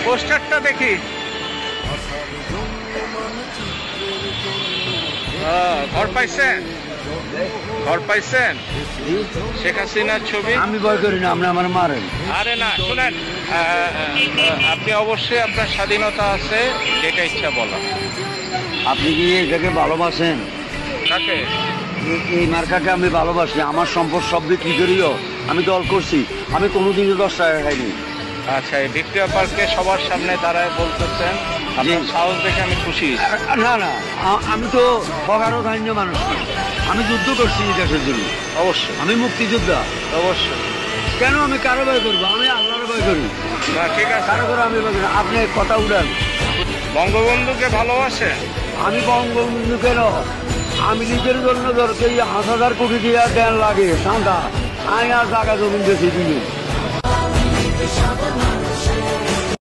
পোস্টারটা দেখি। ঘর পাইছেন? ঘর পাইছেন? শেখ হাসিনার ছবি। আমি ভয় করি না, আপনি আমার মারেন। আরে না, শুনেন, আপনি অবশ্যই, আপনার স্বাধীনতা আছে যেটা ইচ্ছা বলা। আপনি কি এটাকে ভালোবাসেন? কাকে? এই মার্কাকে আমি ভালোবাসি। আমার সম্পদ সব বিক্রি করিও আমি দল করছি, আমি কোনোদিনও 10 টাকা খাইনি। আচ্ছা, এই ভিক্টোরিয়া পার্কে সবার সামনে দাঁড়ায় বলতেছেন, আপনার সাহস দেখে আমি খুশি। না না, আমি তো ঠকারও ধান্য মানুষ না। আমি যুদ্ধ করছি এই দেশের জন্য। অবশ্যই, আমি মুক্তিযোদ্ধা। অবশ্যই। কেন আমি কারো ভয় করবো? আমি আল্লাহর ভয় করি। না, ঠিক আছে, কারো করে আমি ভয় করি। আপনি কথা উড়ান। বঙ্গবন্ধুকে ভালোবাসেন? আমি বঙ্গবন্ধু কেন, আমি নিজের জন্য দরকার 1000 কোটি দিয়ে দেন লাগে সাদা। আমি আর জায়গা জমিন বেশি দিই।